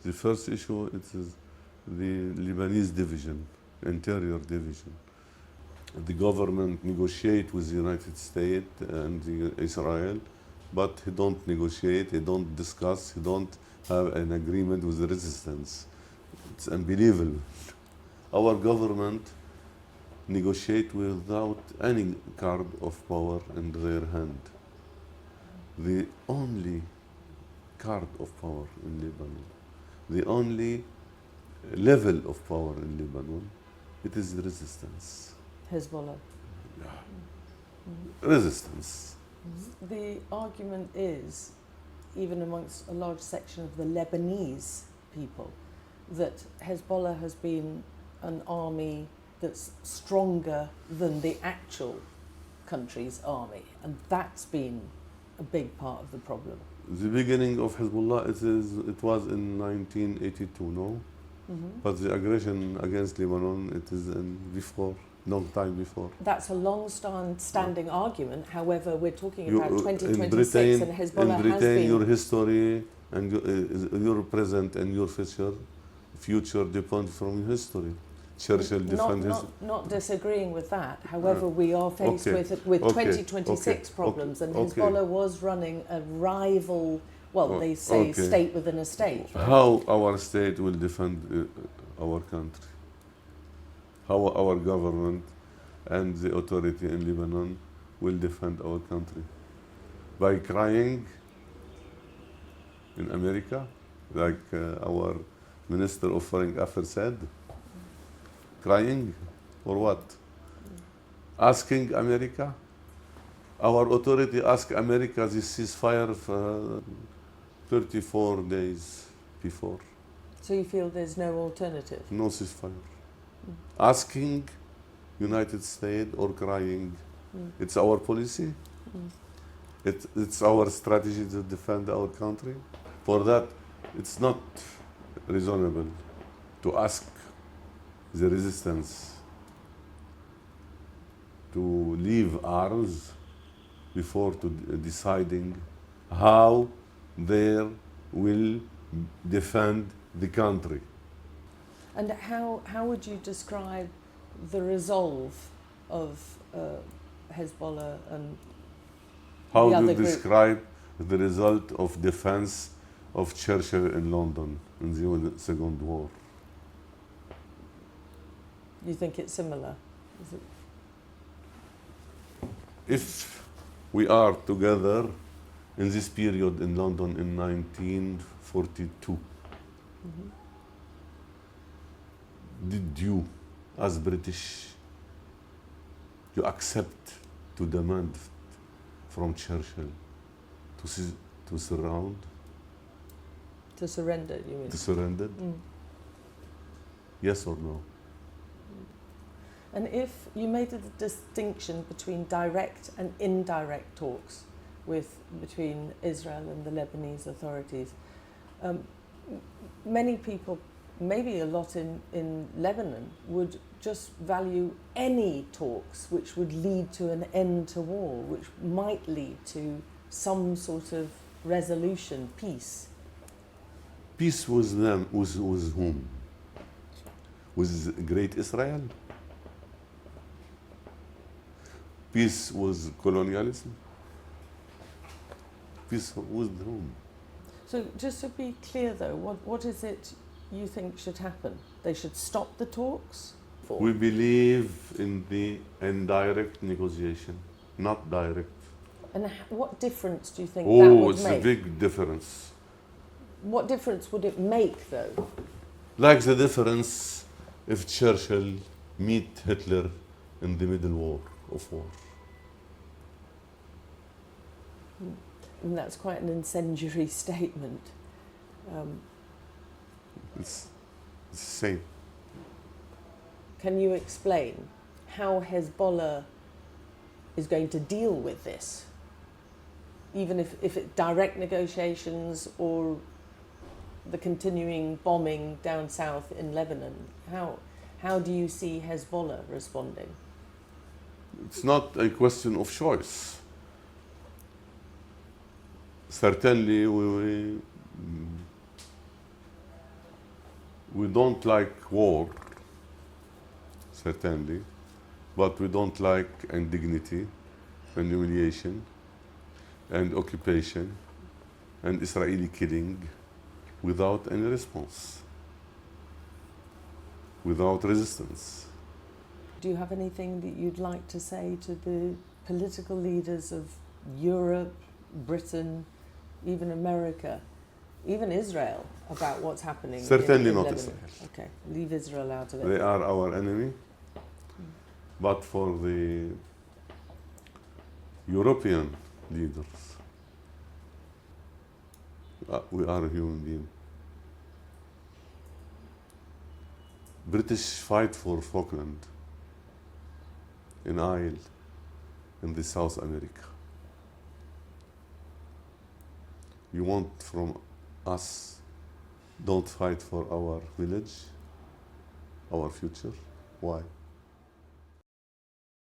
The first issue it is the Lebanese division, interior division. The government negotiate with the United States and Israel, but he don't negotiate, he don't discuss, he don't have an agreement with the resistance. It's unbelievable. Our government negotiate without any card of power in their hand. The only card of power in Lebanon, the only level of power in Lebanon, it is the resistance. Hezbollah. Resistance. The argument is, even amongst a large section of the Lebanese people, that Hezbollah has been an army that's stronger than the actual country's army, and that's been a big part of the problem. The beginning of Hezbollah, it was in 1982, no? But the aggression against Lebanon, it is before, long time before. That's a long-standing argument. However, we're talking about 2026, and Hezbollah in Britain, has been... your history and your present and your future depend from history. Churchill defended not disagreeing with that. However, we are faced with 2026 problems, and Hezbollah was running a rival, well, they say state within a state. Right? How our state will defend our country? How our government and the authority in Lebanon will defend our country? By crying in America, like our Minister of Foreign Affairs said? Crying or what? Asking America? Our authority asked America this ceasefire for 34 days before. So you feel there's no alternative? No ceasefire. Asking United States or crying. It's our policy. It's our strategy to defend our country. For that, it's not reasonable to ask the resistance to leave arms before deciding how they will defend the country. And how would you describe the resolve of Hezbollah and how the do other you describe the result of defense of Churchill in London in the Second War? You think it's similar? Is it? If we are together in this period in London in 1942, did you, as British, you accept to demand from Churchill to surround? To surrender, you mean? To surrender? Yes or no? And if you made a distinction between direct and indirect talks between Israel and the Lebanese authorities, many people, maybe a lot in Lebanon, would just value any talks which would lead to an end to war, which might lead to some sort of resolution, peace. Peace with them, with whom? With Great Israel? Peace with colonialism? Peace with whom? So just to be clear though, what is it you think should happen? They should stop the talks? We believe in the indirect negotiation, not direct. And what difference do you think that would make? Oh, it's a big difference. What difference would it make though? Like the difference if Churchill meet Hitler in the middle of war. And that's quite an incendiary statement. It's the same. Can you explain how Hezbollah is going to deal with this? Even if it's direct negotiations or the continuing bombing down south in Lebanon, how do you see Hezbollah responding? It's not a question of choice. Certainly, We don't like war, certainly, but we don't like indignity and humiliation and occupation and Israeli killing without any response, without resistance. Do you have anything that you'd like to say to the political leaders of Europe, Britain, even America, even Israel, about what's happening? Certainly in not Lebanon? Israel. Okay, leave Israel out of it. They are our enemy. But for the European leaders, we are a human being. British fight for Falkland in Isle in the South America. You want from us, don't fight for our village, our future? Why?